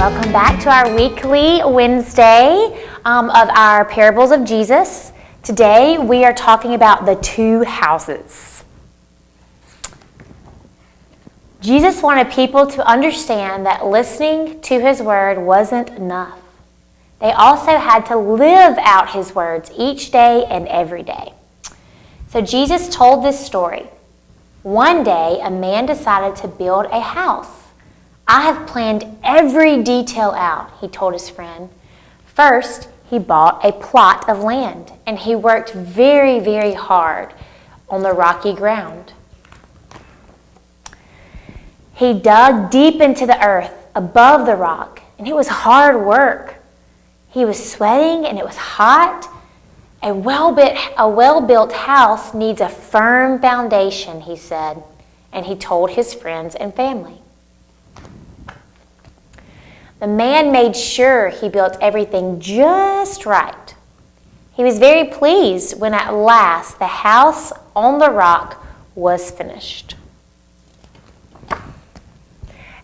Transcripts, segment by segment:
Welcome back to our weekly Wednesday of our Parables of Jesus. Today we are talking about the two houses. Jesus wanted people to understand that listening to his word wasn't enough. They also had to live out his words each day and every day. So Jesus told this story. One day, a man decided to build a house. I have planned every detail out, he told his friend. First, he bought a plot of land, and he worked very, very hard on the rocky ground. He dug deep into the earth above the rock, and it was hard work. He was sweating, and it was hot. A well-built house needs a firm foundation, he said, and he told his friends and family. The man made sure he built everything just right. He was very pleased when at last the house on the rock was finished.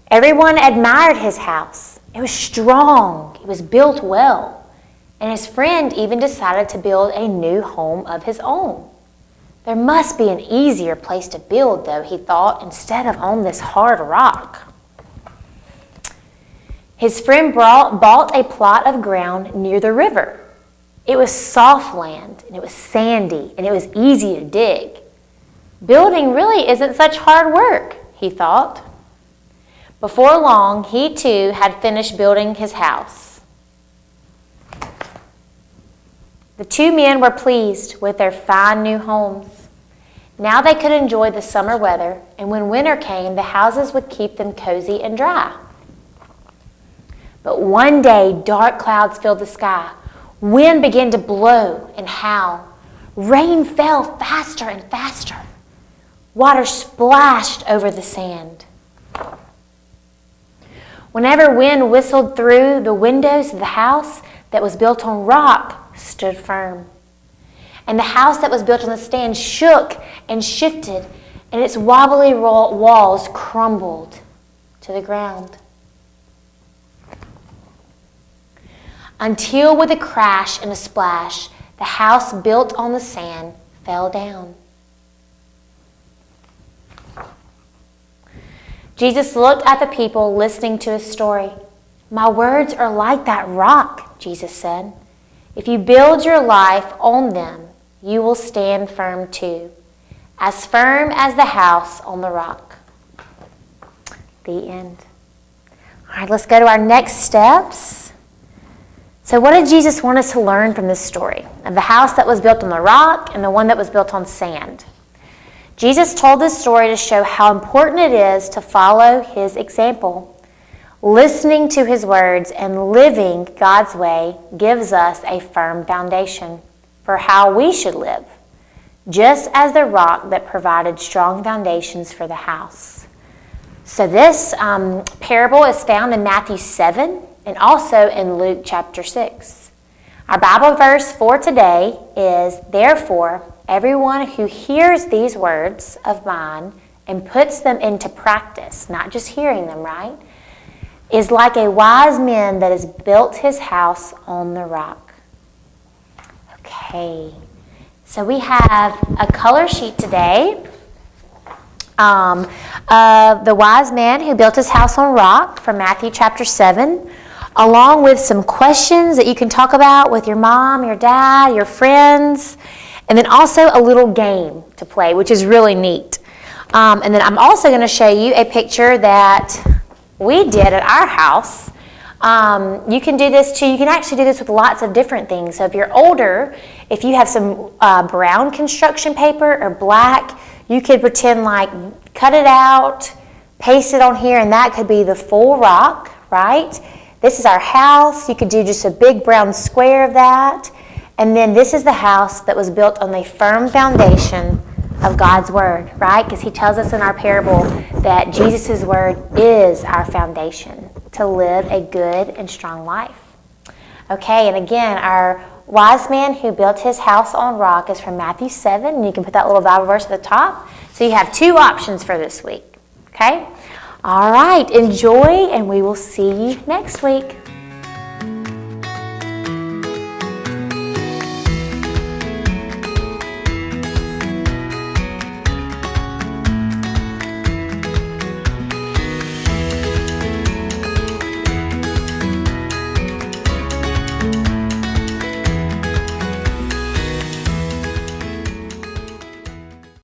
Everyone admired his house. It was strong. It was built well. And his friend even decided to build a new home of his own. There must be an easier place to build, though, he thought, instead of on this hard rock. His friend bought a plot of ground near the river. It was soft land, and it was sandy, and it was easy to dig. Building really isn't such hard work, he thought. Before long, he too had finished building his house. The two men were pleased with their fine new homes. Now they could enjoy the summer weather, and when winter came, the houses would keep them cozy and dry. But one day, dark clouds filled the sky. Wind began to blow and howl. Rain fell faster and faster. Water splashed over the sand. Whenever wind whistled through, the windows of the house that was built on rock stood firm. And the house that was built on the sand shook and shifted, and its wobbly walls crumbled to the ground. Until with a crash and a splash, the house built on the sand fell down. Jesus looked at the people listening to his story. My words are like that rock, Jesus said. If you build your life on them, you will stand firm too, as firm as the house on the rock. The end. All right, let's go to our next steps. So what did Jesus want us to learn from this story of the house that was built on the rock and the one that was built on sand? Jesus told this story to show how important it is to follow his example. Listening to his words and living God's way gives us a firm foundation for how we should live, just as the rock that provided strong foundations for the house. So this parable is found in Matthew 7 and also in Luke chapter 6. Our Bible verse for today is, therefore, everyone who hears these words of mine and puts them into practice, not just hearing them, right, is like a wise man that has built his house on the rock. Okay, so we have a color sheet today of the wise man who built his house on rock from Matthew chapter 7, along with some questions that you can talk about with your mom, your dad, your friends, and then also a little game to play, which is really neat. And then I'm also going to show you a picture that we did at our house. You can do this too. You can actually do this with lots of different things. So if you're older, if you have some brown construction paper or black, you could pretend like cut it out, paste it on here, and that could be the full rock, right? This is our house. You could do just a big brown square of that. And then this is the house that was built on the firm foundation of God's word, right? Because he tells us in our parable that Jesus' word is our foundation to live a good and strong life. Okay, and again, our wise man who built his house on rock is from Matthew 7, and you can put that little Bible verse at the top. So you have two options for this week, okay? All right, enjoy, and we will see you next week.